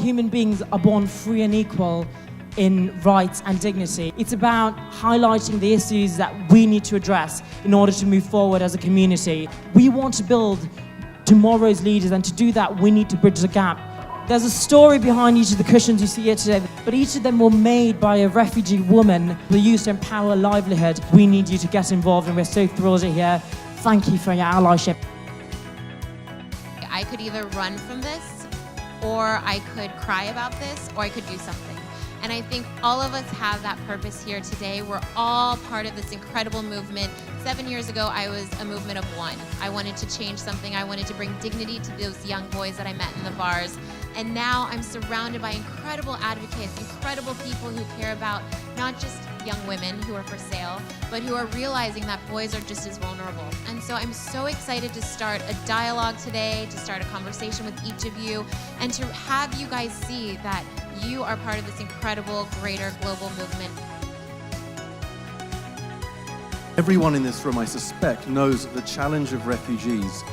human beings are born free and equal in rights and dignity. It's about highlighting the issues that we need to address in order to move forward as a community. We want to build tomorrow's leaders, and to do that, we need to bridge the gap. There's a story behind each of the cushions you see here today, but each of them were made by a refugee woman who used to empower livelihood. We need you to get involved, and we're so thrilled you're here. Thank you for your allyship. I could either run from this, or I could cry about this, or I could do something. And I think all of us have that purpose here today. We're all part of this incredible movement. 7 years ago, I was a movement of one. I wanted to change something. I wanted to bring dignity to those young boys that I met in the bars. And now I'm surrounded by incredible advocates, incredible people who care about not just young women who are for sale, but who are realizing that boys are just as vulnerable. And so I'm so excited to start a dialogue today, to start a conversation with each of you, and to have you guys see that you are part of this incredible, greater global movement. Everyone in this room, I suspect, knows that the challenge of refugees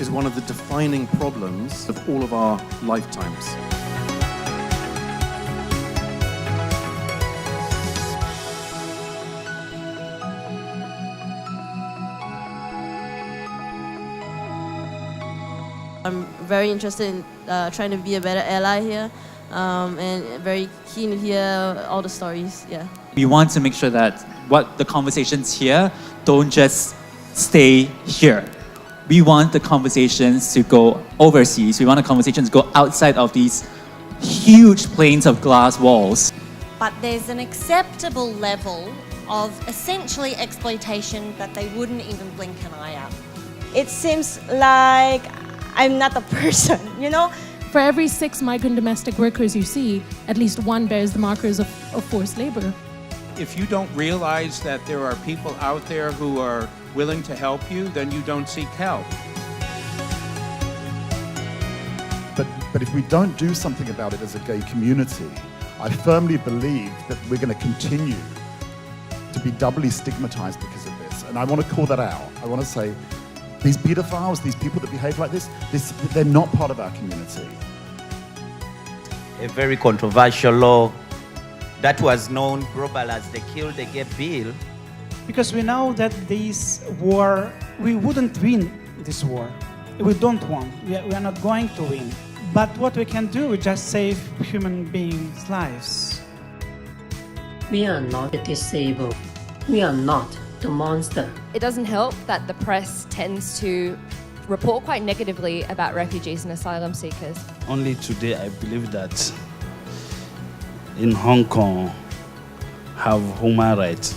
is one of the defining problems of all of our lifetimes. I'm very interested in trying to be a better ally here, and very keen to hear all the stories. Yeah. We want to make sure that what the conversations here don't just stay here. We want the conversations to go overseas. We want the conversations to go outside of these huge planes of glass walls. But there's an acceptable level of essentially exploitation that they wouldn't even blink an eye at. It seems like I'm not a person, you know? For every 6 migrant domestic workers you see, at least one bears the markers of forced labor. If you don't realize that there are people out there who are willing to help you, then you don't seek help. But if we don't do something about it as a gay community, I firmly believe that we're going to continue to be doubly stigmatized because of this. And I want to call that out. I want to say, these pedophiles, these people that behave like this, they're not part of our community. A very controversial law that was known globally as the Kill the Gay Bill. Because we know that this war, we wouldn't win this war. We don't want, we are not going to win. But what we can do is just save human beings' lives. We are not the disabled. We are not the monster. It doesn't help that the press tends to report quite negatively about refugees and asylum seekers. Only today I believe that in Hong Kong have human rights.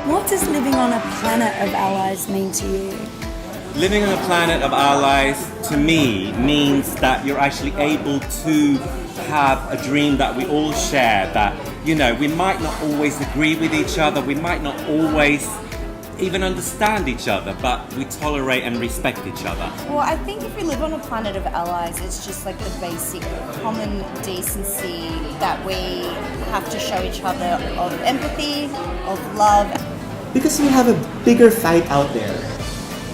What does living on a planet of allies mean to you? Living on a planet of allies, to me, means that you're actually able to have a dream that we all share, that, you know, we might not always agree with each other, we might not always even understand each other, but we tolerate and respect each other. Well, I think if we live on a planet of allies, it's just like the basic common decency that we have to show each other of empathy, of love. Because we have a bigger fight out there,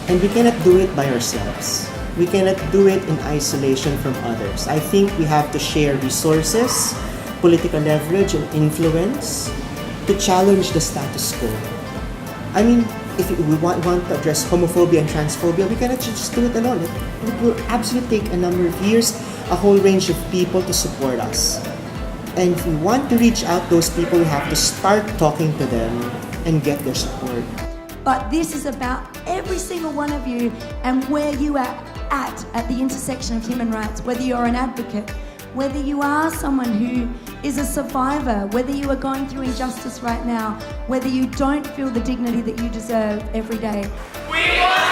and we cannot do it by ourselves. We cannot do it in isolation from others. I think we have to share resources, political leverage, and influence to challenge the status quo. I mean, if we want to address homophobia and transphobia, we cannot just do it alone. It will absolutely take a number of years, a whole range of people to support us. And if we want to reach out those people, we have to start talking to them and get their support. But this is about every single one of you and where you are at the intersection of human rights, whether you're an advocate, whether you are someone who is a survivor, whether you are going through injustice right now, whether you don't feel the dignity that you deserve every day. We want